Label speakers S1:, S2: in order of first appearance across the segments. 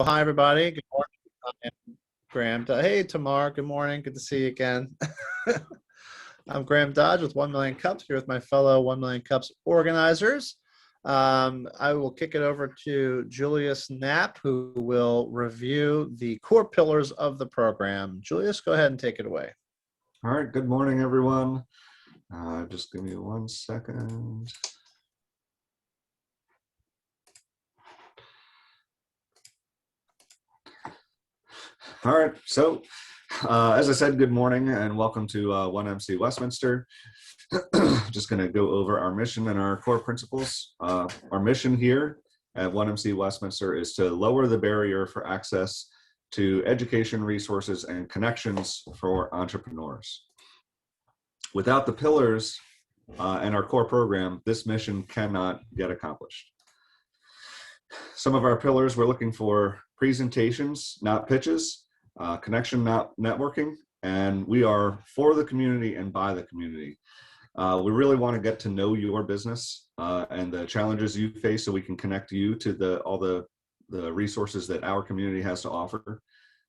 S1: Hi, everybody. Good morning. I'm Graham. Hey, Tamar. Good morning. Good to see you again. I'm Graham Dodge with 1 Million Cups here with my fellow 1 Million Cups organizers. I will kick it over to Julius Knapp, who will review the core pillars of the program. Julius, go ahead and take it away.
S2: All right, good morning, everyone. Just give me 1 second. All right, so as I said, good morning and welcome to 1MC Westminster. Just going to go over our mission and our core principles. Our mission here at 1MC Westminster is to lower the barrier for access to education, resources, and connections for entrepreneurs. Without the pillars and our core program, this mission cannot get accomplished. Some of our pillars, we're looking for presentations, not pitches, connection, not networking, and we are for the community and by the community. We really want to get to know your business and the challenges you face so we can connect you to all the resources that our community has to offer.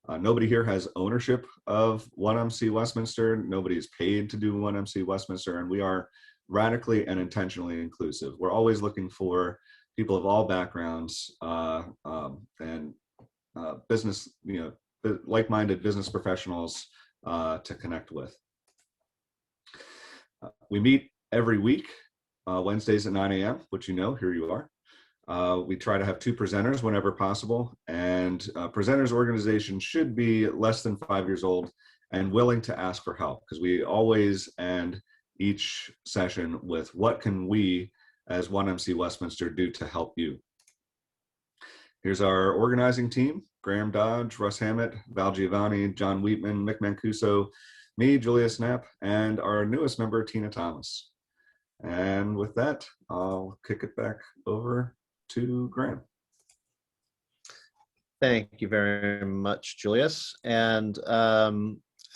S2: Nobody here has ownership of 1MC Westminster. Nobody is paid to do 1MC Westminster, and we are radically and intentionally inclusive. We're always looking for people of all backgrounds and business, like-minded business professionals to connect with. We meet every week, Wednesdays at 9 a.m., which here you are. We try to have 2 presenters whenever possible, and presenters organization should be less than 5 years old and willing to ask for help, because we always end each session with what can we as 1MC Westminster do to help you. Here's our organizing team: Graham Dodge, Russ Hammett, Val Giovanni, John Wheatman, Mick Mancuso, me, Julius Knapp, and our newest member, Tina Thomas. And with that, I'll kick it back over to Graham.
S1: Thank you very much, Julius. And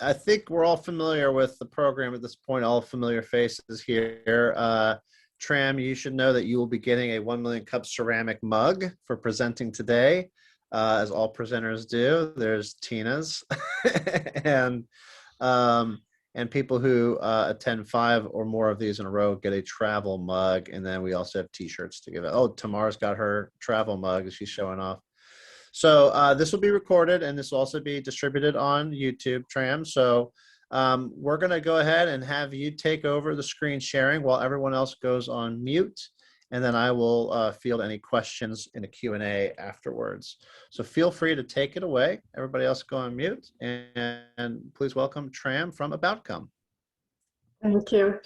S1: I think we're all familiar with the program at this point, all familiar faces here. Tram, you should know that you will be getting a 1 Million Cup ceramic mug for presenting today, as all presenters do. There's Tina's. And people who attend 5 or more of these in a row get a travel mug. And then we also have t-shirts to give out. Oh, Tamar's got her travel mug she's showing off. So this will be recorded, and this will also be distributed on YouTube, Tram. So we're going to go ahead and have you take over the screen sharing while everyone else goes on mute. And then I will field any questions in a Q&A afterwards. So feel free to take it away. Everybody else go on mute. And please welcome Tram from Aboutcome.
S3: Thank you,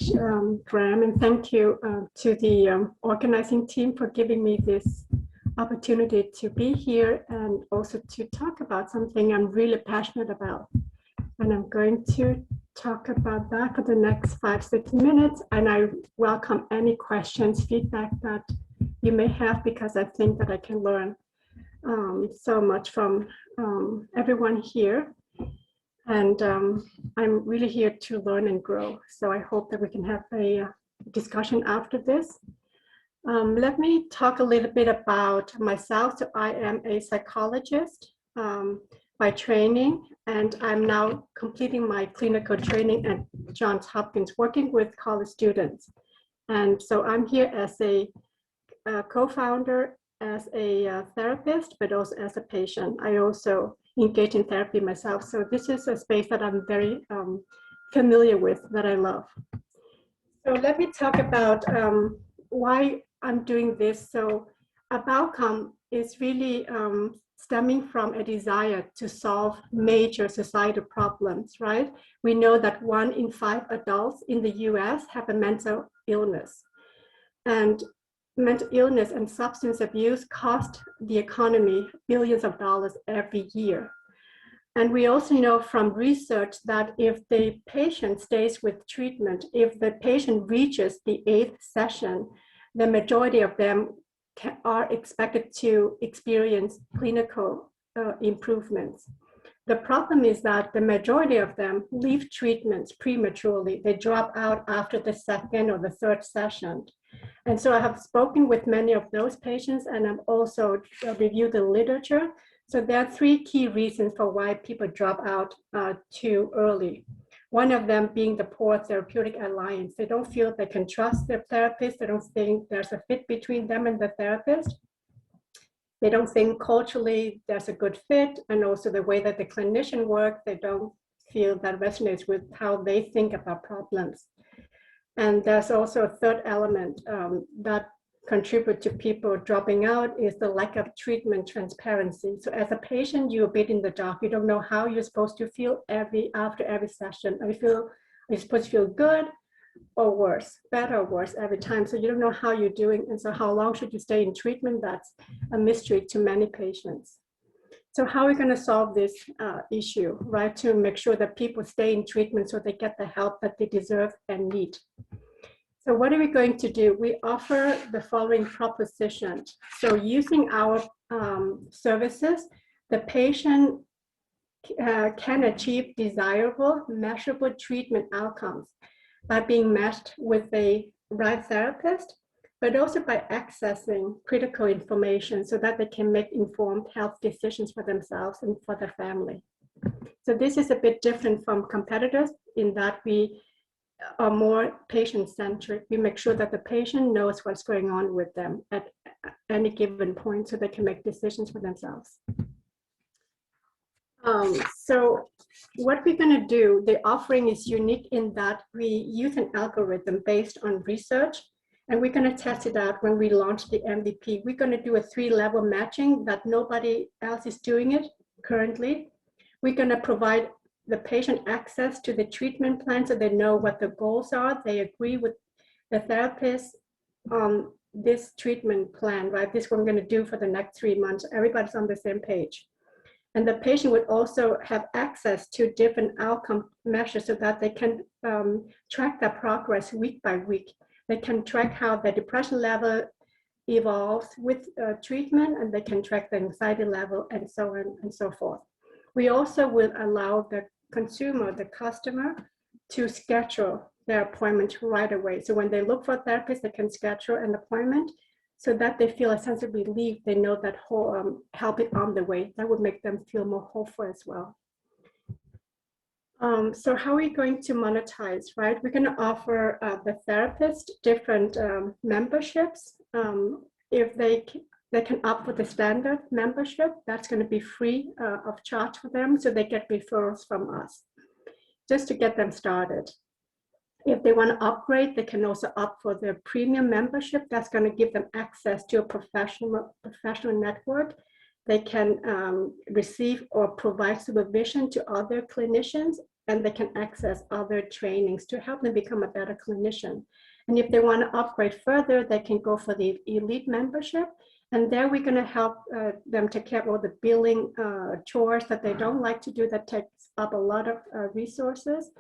S3: Graham, and thank you to the organizing team for giving me this opportunity to be here and also to talk about something I'm really passionate about. And I'm going to talk about that for the next 5-6 minutes, and I welcome any questions, feedback that you may have, because I think that I can learn so much from everyone here, and I'm really here to learn and grow. So I hope that we can have a discussion after this. Let me talk a little bit about myself. So I am a psychologist by training, and I'm now completing my clinical training at Johns Hopkins, working with college students. And so I'm here as a co-founder, as a therapist, but also as a patient. I also engage in therapy myself. So this is a space that I'm very familiar with, that I love. So let me talk about why I'm doing this. So Aboutcome is really stemming from a desire to solve major societal problems, right? We know that 1 in 5 adults in the US have a mental illness. And mental illness and substance abuse cost the economy billions of dollars every year. And we also know from research that if the patient stays with treatment, if the patient reaches the 8th session, the majority of them are expected to experience clinical improvements. The problem is that the majority of them leave treatments prematurely. They drop out after the 2nd or the 3rd session. And so I have spoken with many of those patients, and I've also reviewed the literature So there are three key reasons for why people drop out too early. One of them being the poor therapeutic alliance. They don't feel they can trust their therapist. They don't think there's a fit between them and the therapist. They don't think culturally there's a good fit, and also the way that the clinician works, they don't feel that resonates with how they think about problems. And there's also a third element that contribute to people dropping out is the lack of treatment transparency. So as a patient, you're a bit in the dark. You don't know how you're supposed to feel after every session. Are you supposed to feel good or worse, better or worse every time? So you don't know how you're doing. And so how long should you stay in treatment? That's a mystery to many patients. So how are we going to solve this issue, right? To make sure that people stay in treatment so they get the help that they deserve and need. So what are we going to do? We offer the following proposition. So using our services, the patient can achieve desirable, measurable treatment outcomes by being matched with a right therapist, but also by accessing critical information so that they can make informed health decisions for themselves and for their family. So this is a bit different from competitors in that we are more patient-centric. We make sure that the patient knows what's going on with them at any given point so they can make decisions for themselves. So what we're going to do, the offering is unique in that we use an algorithm based on research, and we're going to test it out when we launch the MVP. We're going to do a 3-level matching that nobody else is doing it currently. We're going to provide the patient access to the treatment plan so they know what the goals are. They agree with the therapist on this treatment plan, right? This is what I'm going to do for the next 3 months. Everybody's on the same page. And the patient would also have access to different outcome measures so that they can track their progress week by week. They can track how the depression level evolves with treatment, and they can track the anxiety level and so on and so forth. We also will allow the consumer, the customer, to schedule their appointment right away. So when they look for a therapist, they can schedule an appointment so that they feel a sense of relief. They know that help is on the way. That would make them feel more hopeful as well. So how are we going to monetize, right? We're going to offer the therapist different memberships. If they can opt for the standard membership, that's going to be free of charge for them, so they get referrals from us, just to get them started. If they want to upgrade, they can also opt for the premium membership. That's going to give them access to a professional network. They can receive or provide supervision to other clinicians, and they can access other trainings to help them become a better clinician. And if they want to upgrade further, they can go for the elite membership. And there we're going to help them take care of all the billing chores that they don't like to do that takes up a lot of resources.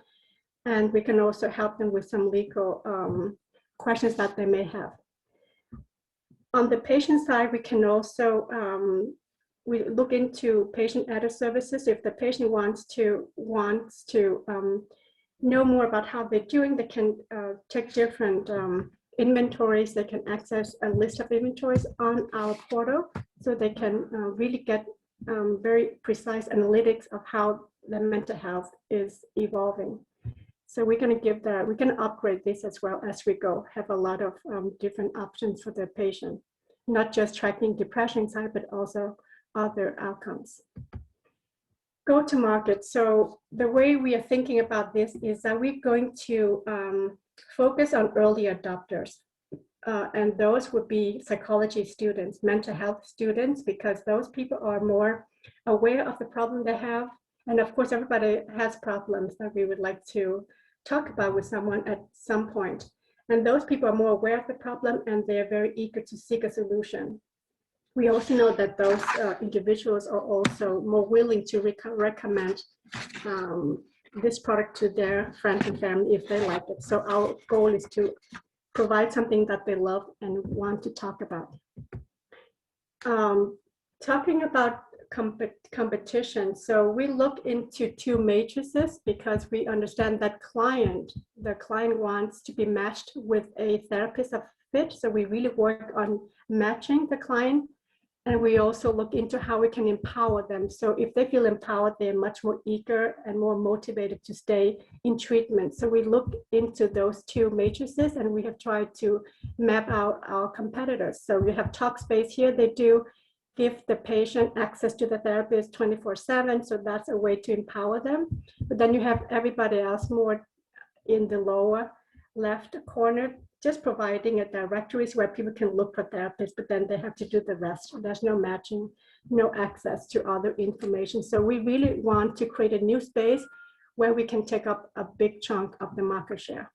S3: And we can also help them with some legal questions that they may have. On the patient side, we can also we look into patient-aided services. If the patient wants to know more about how they're doing, they can take different inventories. They can access a list of inventories on our portal, so they can really get very precise analytics of how the mental health is evolving. So we're going to give that, we can upgrade this as well as we go, have a lot of different options for the patient, not just tracking depression side, but also other outcomes. Go to market. So the way we are thinking about this is that we're going to focus on early adopters. And those would be psychology students, mental health students, because those people are more aware of the problem they have. And of course, everybody has problems that we would like to talk about with someone at some point. And those people are more aware of the problem, and they're very eager to seek a solution. We also know that those individuals are also more willing to recommend this product to their friends and family if they like it. So our goal is to provide something that they love and want to talk about. Talking about competition. So we look into 2 matrices because we understand that the client wants to be matched with a therapist of fit. So we really work on matching the client And we also look into how we can empower them. So if they feel empowered, they're much more eager and more motivated to stay in treatment. So we look into those two matrices, and we have tried to map out our competitors. So we have Talkspace here. They do give the patient access to the therapist 24/7. So that's a way to empower them. But then you have everybody else more in the lower left corner, just providing a directories where people can look for therapists, but then they have to do the rest. There's no matching, no access to other information. So we really want to create a new space where we can take up a big chunk of the market share.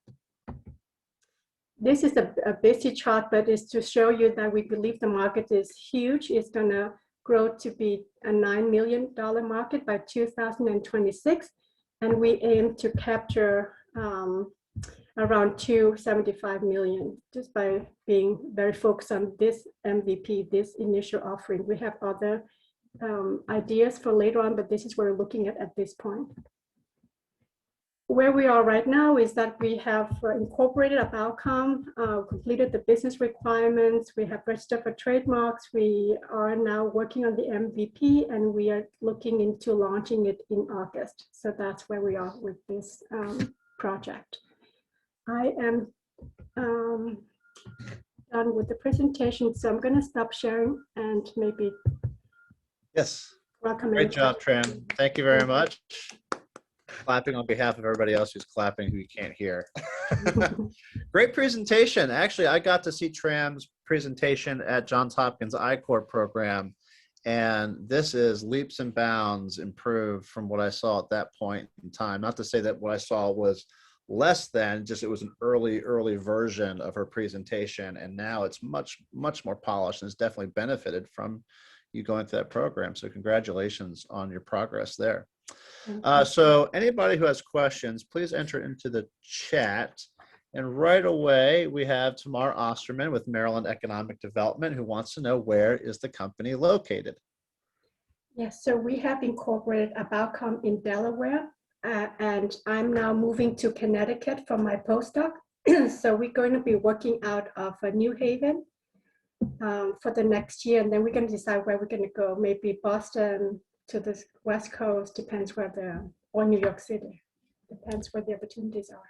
S3: This is a busy chart, but it's to show you that we believe the market is huge. It's gonna grow to be a $9 million market by 2026. And we aim to capture around 275 million just by being very focused on this MVP, this initial offering. We have other ideas for later on, but this is what we're looking at this point. Where we are right now is that we have incorporated Aboutcome, completed the business requirements, we have registered for trademarks, we are now working on the MVP, and we are looking into launching it in August. So that's where we are with this project. I am done with the presentation, so I'm going to stop sharing and maybe
S1: Yes.
S3: welcome.
S1: Great job, Tram. Thank you very much. Clapping on behalf of everybody else who's clapping who you can't hear. Great presentation. Actually, I got to see Tram's presentation at Johns Hopkins I-Corps program, and this is leaps and bounds improved from what I saw at that point in time. Not to say that what I saw was less than, just it was an early version of her presentation, and now it's much more polished, and it's definitely benefited from you going through that program. So congratulations on your progress there. So anybody who has questions, please enter into the chat. And right away, we have Tamar Osterman with Maryland Economic Development, who wants to know, where is the company located?
S3: Yes, so we have incorporated Aboutcome in Delaware, and I'm now moving to Connecticut for my postdoc. So we're going to be working out of New Haven for the next year, and then we're going to decide where we're going to go. Maybe Boston to the West Coast, depends where or New York City, depends where the opportunities are.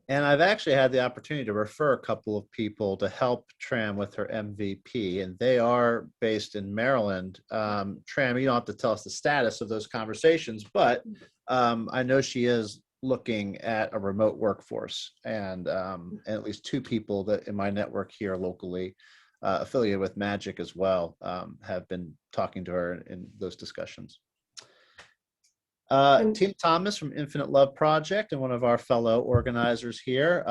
S1: And I've actually had the opportunity to refer a couple of people to help Tram with her MVP, and they are based in Maryland. Tram, you don't have to tell us the status of those conversations, but I know she is looking at a remote workforce, and at least two people that in my network here locally, affiliated with Magic as well, have been talking to her in those discussions. Tim Thomas from Infinite Love Project and one of our fellow organizers here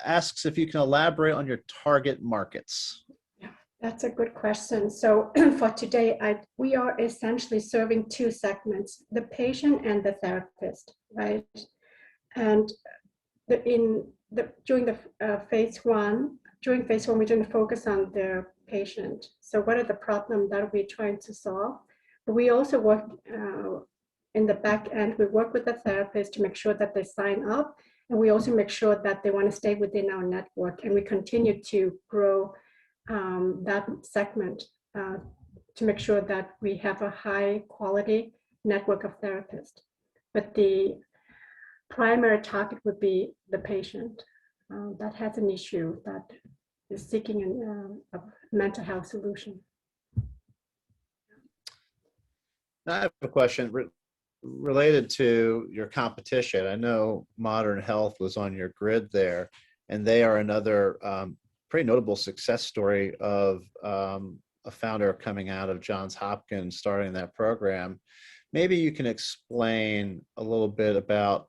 S1: asks if you can elaborate on your target markets.
S3: Yeah, that's a good question. So for today, we are essentially serving two segments, the patient and the therapist, right? And during phase one, we're going to focus on the patient. So what are the problems that we're trying to solve? But we also work in the back end, we work with the therapist to make sure that they sign up. And we also make sure that they want to stay within our network. And we continue to grow that segment to make sure that we have a high quality network of therapists. But the primary target would be the patient that has an issue, that is seeking a mental health solution.
S1: Now I have a question related to your competition. I know Modern Health was on your grid there, and they are another pretty notable success story of a founder coming out of Johns Hopkins, starting that program. Maybe you can explain a little bit about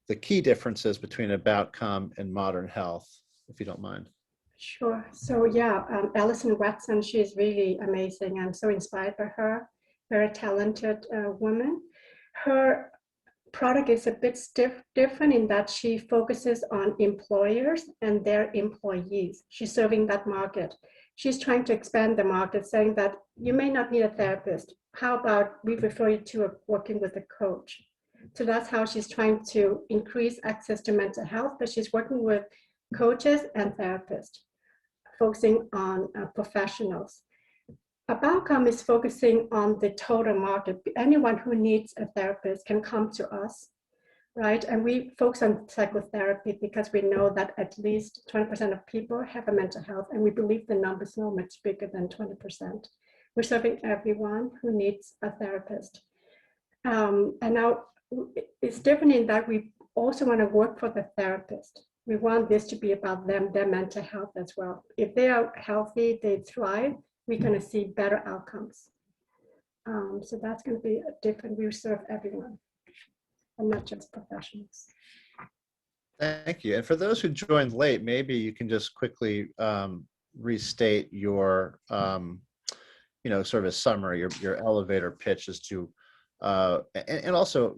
S1: the key differences between Aboutcome and Modern Health, if you don't mind.
S3: Sure. So yeah, Alison Watson, she's really amazing. I'm so inspired by her. Very talented woman. Her product is a bit different in that she focuses on employers and their employees. She's serving that market. She's trying to expand the market, saying that you may not need a therapist. How about we refer you to working with a coach? So that's how she's trying to increase access to mental health, but she's working with coaches and therapists, focusing on professionals. Aboutcome is focusing on the total market. Anyone who needs a therapist can come to us, right? And we focus on psychotherapy because we know that at least 20% of people have a mental health, and we believe the number is not much bigger than 20%. We're serving everyone who needs a therapist. And now it's different in that we also want to work for the therapist. We want this to be about them, their mental health as well. If they are healthy, they thrive, we're going to see better outcomes. So that's going to be different. We serve everyone and not just professionals.
S1: Thank you. And for those who joined late, maybe you can just quickly restate your, sort of a summary, your elevator pitch as to, and also,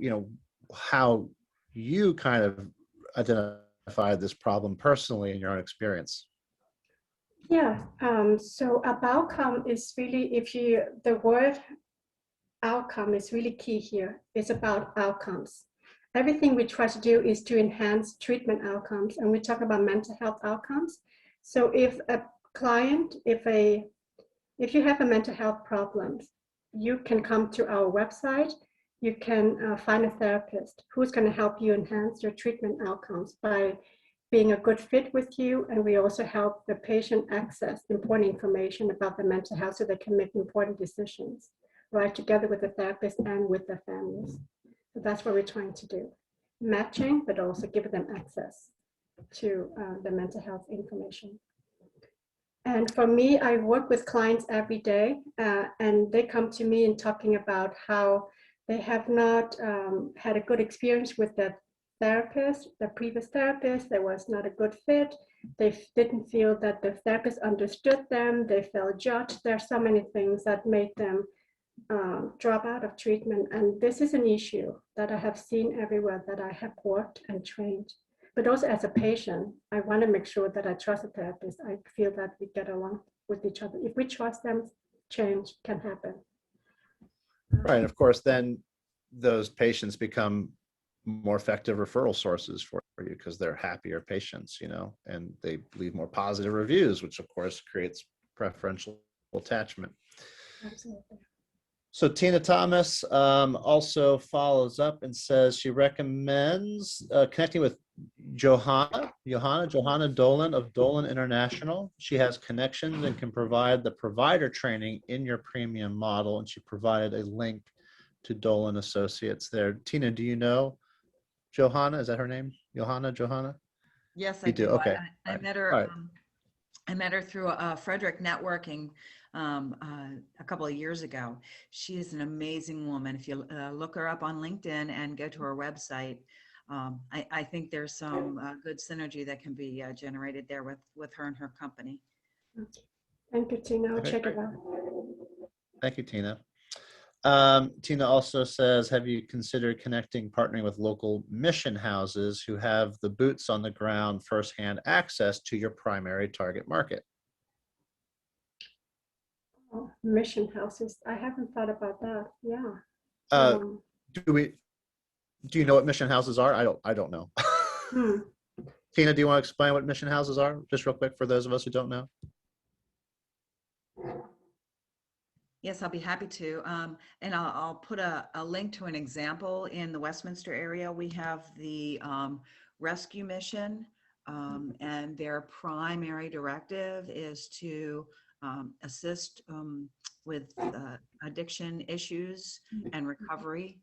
S1: how you kind of identified this problem personally in your own experience.
S3: Yeah, so Aboutcome is really, the word outcome is really key here. It's about outcomes. Everything we try to do is to enhance treatment outcomes, and we talk about mental health outcomes. So if a client, if you have a mental health problem, you can come to our website. You can find a therapist who's going to help you enhance your treatment outcomes by being a good fit with you. And we also help the patient access important information about the mental health so they can make important decisions, right, together with the therapist and with the families. So that's what we're trying to do. Matching, but also give them access to the mental health information. And for me, I work with clients every day, and they come to me and talking about how they have not had a good experience with the therapist, the previous therapist. There was not a good fit. They didn't feel that the therapist understood them. They felt judged. There are so many things that made them drop out of treatment. And this is an issue that I have seen everywhere that I have worked and trained. But also as a patient, I want to make sure that I trust a therapist. I feel that we get along with each other. If we trust them, change can happen.
S1: Right. Of course, then those patients become more effective referral sources for you because they're happier patients, and they leave more positive reviews, which of course creates preferential attachment.
S3: Absolutely.
S1: So Tina Thomas also follows up and says she recommends connecting with Johanna Dolan of Dolan International. She has connections and can provide the provider training in your premium model, and she provided a link to Dolan Associates there. Tina, do you know Johanna? Is that her name? Johanna?
S4: Yes, I
S1: You
S4: do.
S1: Okay.
S4: I met her.
S1: Right.
S4: I met her through Frederick Networking a couple of years ago. She is an amazing woman. If you look her up on LinkedIn and go to her website, I think there's some good synergy that can be generated there with her and her company.
S3: Thank you, Tina. I'll check it out.
S1: Thank you, Tina. Tina also says, have you considered partnering with local mission houses who have the boots on the ground, firsthand access to your primary target market?
S3: Oh, mission houses. I haven't thought about that. Yeah.
S1: Do you know what mission houses are? I don't know. Tina, do you want to explain what mission houses are, just real quick, for those of us who don't know?
S4: Yes, I'll be happy to. And I'll put a link to an example in the Westminster area. We have the rescue mission, and their primary directive is to assist with addiction issues and recovery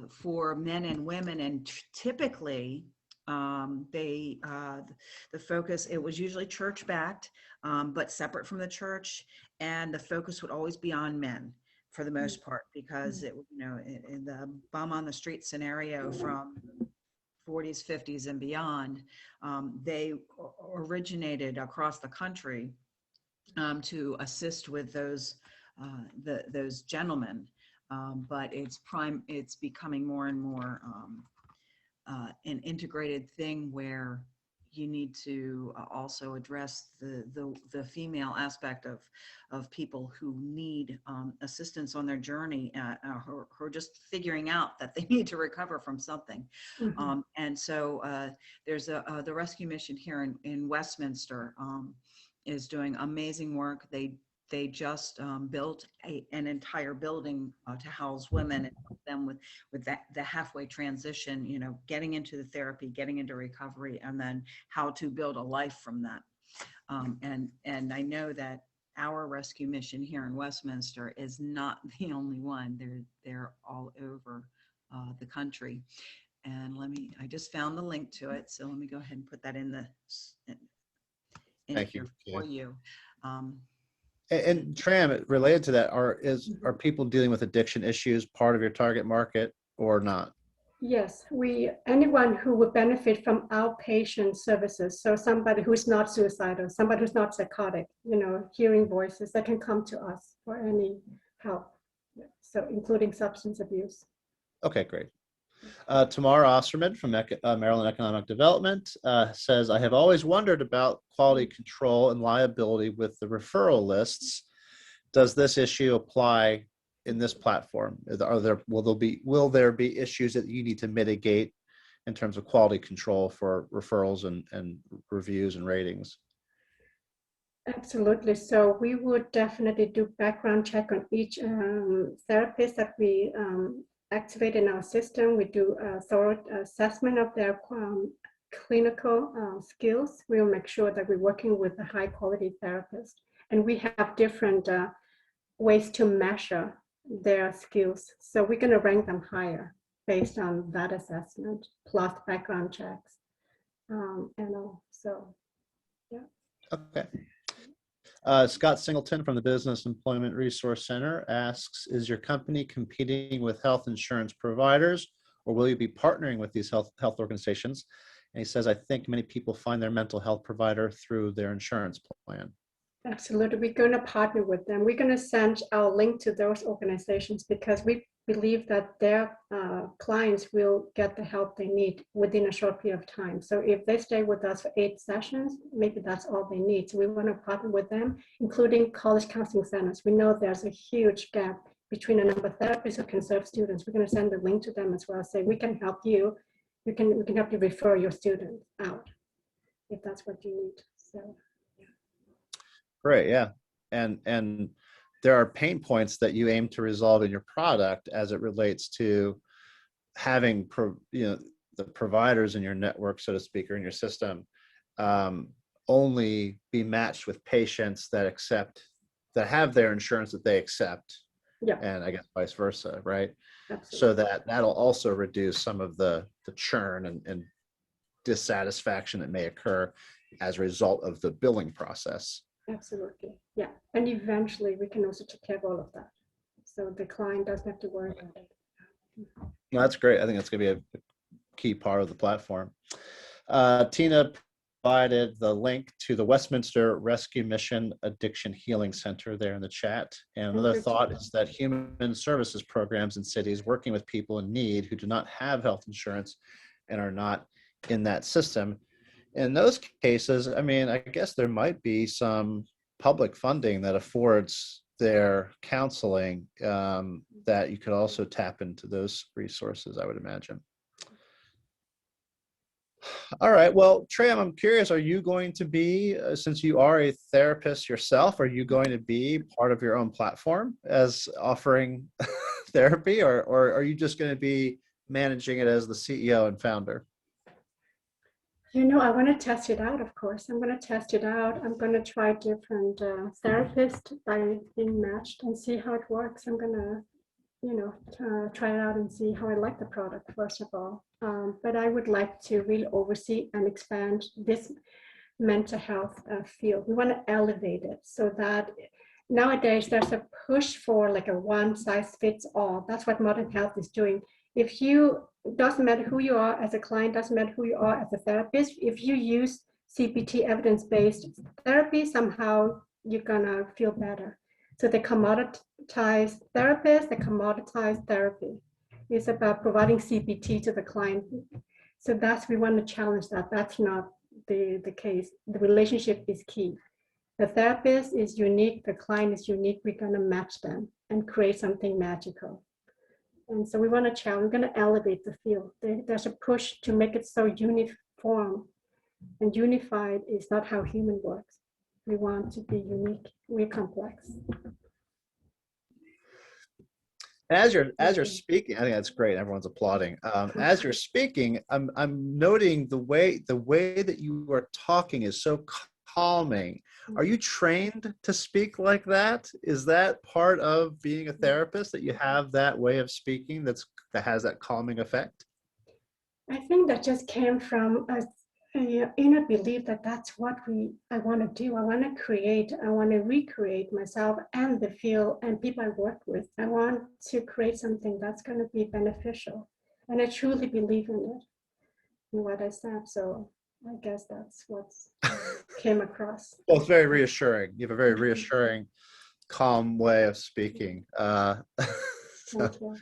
S4: for men and women. And typically, the focus, it was usually church backed, but separate from the church, and the focus would always be on men for the most part, because it, in the bum on the street scenario from 40s, 50s and beyond, they originated across the country to assist with those gentlemen, but it's becoming more and more an integrated thing where you need to also address the female aspect of people who need assistance on their journey, who are just figuring out that they need to recover from something. And so there's the rescue mission here in Westminster is doing amazing work. They just built an entire building to house women and help them with that the halfway transition, you know, getting into the therapy, getting into recovery, and then how to build a life from that. And I know that our rescue mission here in Westminster is not the only one. They're all over the country. And I just found the link to it. So let me go ahead and put that in
S1: Thank
S4: here
S1: you.
S4: for you.
S1: And Tram, related to that, are people dealing with addiction issues part of your target market or not?
S3: Yes, anyone who would benefit from outpatient services. So somebody who's not suicidal, somebody who's not psychotic, you know, hearing voices, that can come to us for any help. So including substance abuse.
S1: Okay, great. Tamara Osterman from Maryland Economic Development says, I have always wondered about quality control and liability with the referral lists. Does this issue apply in this platform? Will there be issues that you need to mitigate in terms of quality control for referrals and reviews and ratings?
S3: Absolutely. So we would definitely do background check on each therapist that we activate in our system. We do a thorough assessment of their clinical skills. We'll make sure that we're working with a high quality therapist. And we have different ways to measure their skills. So we're going to rank them higher based on that assessment, plus background checks. And all. So, yeah.
S1: Okay. Scott Singleton from the Business Employment Resource Center asks, is your company competing with health insurance providers, or will you be partnering with these health organizations? And he says, I think many people find their mental health provider through their insurance plan.
S3: Absolutely. We're going to partner with them. We're going to send our link to those organizations because we believe that their clients will get the help they need within a short period of time. So if they stay with us for 8 sessions, maybe that's all they need. So we want to partner with them, including college counseling centers. We know there's a huge gap between a number of therapists who can serve students. We're going to send a link to them as well. Say, we can help you. We can help you refer your student out if that's what you need. So.
S1: Great, yeah. And there are pain points that you aim to resolve in your product as it relates to having the providers in your network, so to speak, or in your system, only be matched with patients that have their insurance that they accept.
S3: Yeah.
S1: And I guess vice versa, right?
S3: Absolutely.
S1: So that'll also reduce some of the churn and dissatisfaction that may occur as a result of the billing process.
S3: Absolutely. Yeah. And eventually we can also take care of all of that. So the client doesn't have to worry about it.
S1: No, that's great. I think that's going to be a key part of the platform. Tina provided the link to the Westminster Rescue Mission Addiction Healing Center there in the chat. And another thought is that human services programs in cities working with people in need who do not have health insurance and are not in that system. In those cases, I mean, I guess there might be some public funding that affords their counseling that you could also tap into those resources, I would imagine. All right. Well, Tram, I'm curious, are you going to be, since you are a therapist yourself, are you going to be part of your own platform as offering therapy, or are you just going to be managing it as the CEO and founder?
S3: You know, I want to test it out, of course. I'm going to test it out. I'm going to try different therapists by being matched and see how it works. I'm going to, try it out and see how I like the product, first of all. But I would like to really oversee and expand this mental health field. We want to elevate it so that nowadays there's a push for like a one size fits all. That's what modern health is doing. Doesn't matter who you are as a client, doesn't matter who you are as a therapist. If you use CBT evidence-based therapy, somehow you're gonna feel better. So they commoditize therapists, they commoditize therapy. It's about providing CBT to the client. So we want to challenge that. That's not the case. The relationship is key. The therapist is unique, the client is unique. We're gonna match them and create something magical. And so we want to challenge, we're going to elevate the field. There's a push to make it so uniform, and unified is not how human works. We want to be unique. We're complex.
S1: As you're speaking, I think that's great. Everyone's applauding. As you're speaking, I'm noting the way that you are talking is so calming. Are you trained to speak like that? Is that part of being a therapist, that you have that way of speaking that has that calming effect?
S3: I think that just came from a inner belief that that's what I want to do. I want to create. I want to recreate myself and the field and people I work with. I want to create something that's going to be beneficial, and I truly believe in it, in what I said. So I guess that's what came across.
S1: Well, it's very reassuring. You have a very reassuring, calm way of speaking.
S3: Thank you.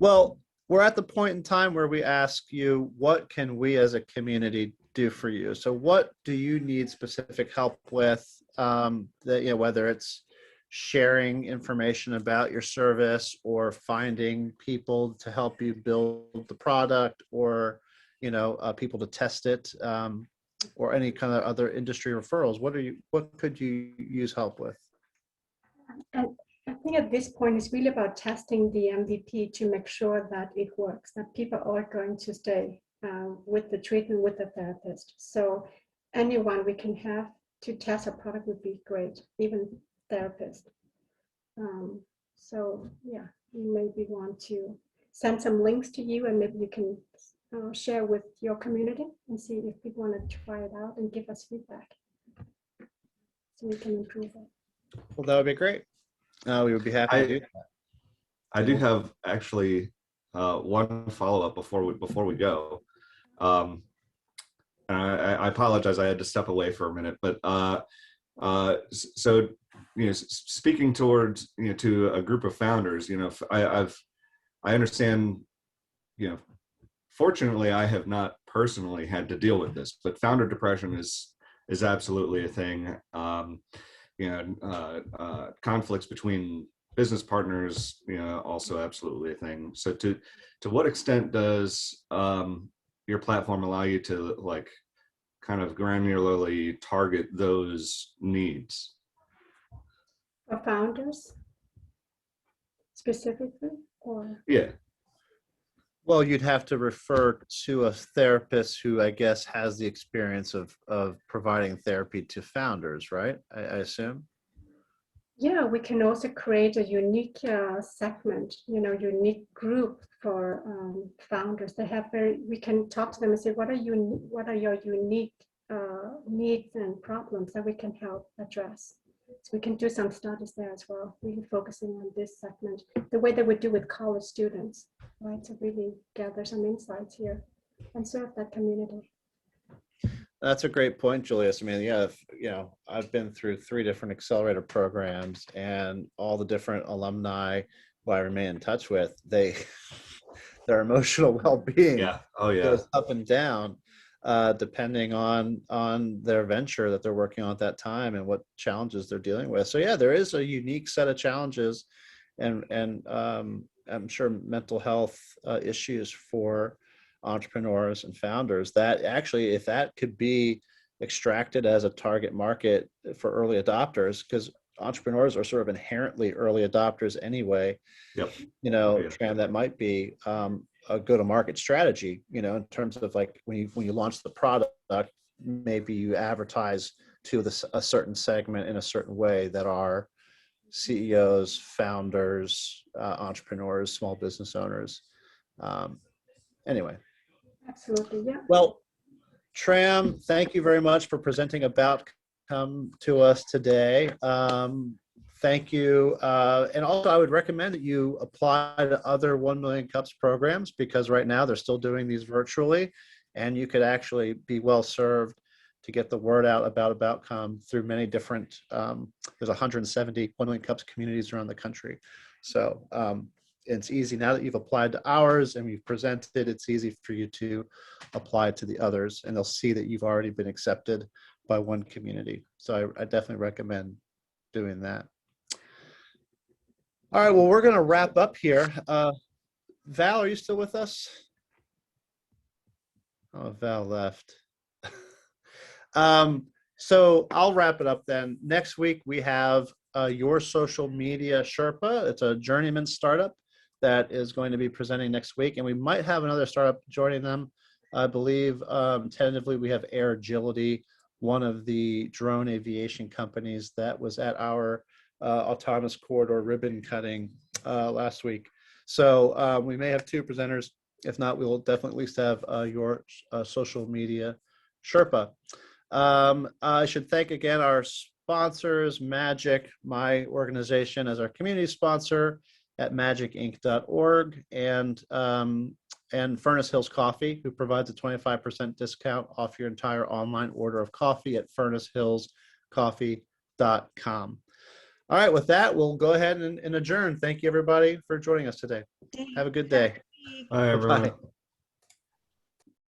S1: Well, we're at the point in time where we ask you, what can we as a community do for you? So what do you need specific help with? Whether it's sharing information about your service, or finding people to help you build the product, or people to test it, or any kind of other industry referrals. What could you use help with?
S3: And I think at this point, it's really about testing the MVP to make sure that it works, that people are going to stay with the treatment with the therapist. So anyone we can have to test a product would be great, even therapist. So yeah, we maybe want to send some links to you, and maybe you can share with your community and see if people want to try it out and give us feedback so we can improve it.
S1: Well, that would be great. We would be happy to do that.
S2: I do have actually one follow-up before we go. And I apologize, I had to step away for a minute, but so speaking towards to a group of founders, I understand, fortunately I have not personally had to deal with this, but founder depression is absolutely a thing. Conflicts between business partners, also absolutely a thing. So to what extent does your platform allow you to kind of granularly target those needs?
S3: For founders specifically, or?
S2: Yeah.
S1: Well, you'd have to refer to a therapist who, I guess, has the experience of providing therapy to founders, right? I assume.
S3: Yeah, we can also create a unique segment, unique group for founders. We can talk to them and say, what are your unique needs and problems that we can help address? So we can do some studies there as well, really focusing on this segment, the way that we do with college students, right? To really gather some insights here and serve that community.
S1: That's a great point, Julius. I mean, yeah, I've been through 3 different accelerator programs, and all the different alumni who I remain in touch with, their emotional well-being goes up and down, depending on their venture that they're working on at that time and what challenges they're dealing with. So yeah, there is a unique set of challenges, and I'm sure mental health issues for entrepreneurs and founders, that actually, if that could be extracted as a target market for early adopters, because entrepreneurs are sort of inherently early adopters anyway.
S2: Yep.
S1: Tram, that might be a go-to-market strategy, in terms of when you launch the product, maybe you advertise to a certain segment in a certain way that are CEOs, founders, entrepreneurs, small business owners. Anyway.
S3: Absolutely, yeah.
S1: Well, Tram, thank you very much for presenting Aboutcome to us today. Thank you. And also, I would recommend that you apply to other 1 Million Cups programs, because right now they're still doing these virtually, and you could actually be well served to get the word out about Aboutcome through many different, there's 170 1 Million Cups communities around the country. So it's easy now that you've applied to ours and we've presented, it's easy for you to apply to the others, and they'll see that you've already been accepted by one community. So I definitely recommend doing that. All right, well, we're going to wrap up here. Val, are you still with us? Oh, Val left. So I'll wrap it up then. Next week, we have Your Social Media Sherpa. It's a journeyman startup that is going to be presenting next week. And we might have another startup joining them. I believe tentatively we have Air Agility, one of the drone aviation companies that was at our autonomous corridor ribbon cutting last week. So we may have 2 presenters. If not, we will definitely at least have Your Social Media Sherpa. I should thank again our sponsors, Magic, my organization, as our community sponsor at magicinc.org, and Furnace Hills Coffee, who provides a 25% discount off your entire online order of coffee at furnacehillscoffee.com. All right, with that, we'll go ahead and adjourn. Thank you, everybody, for joining us today. Have a good day.
S2: Bye, everyone.
S1: Bye-bye.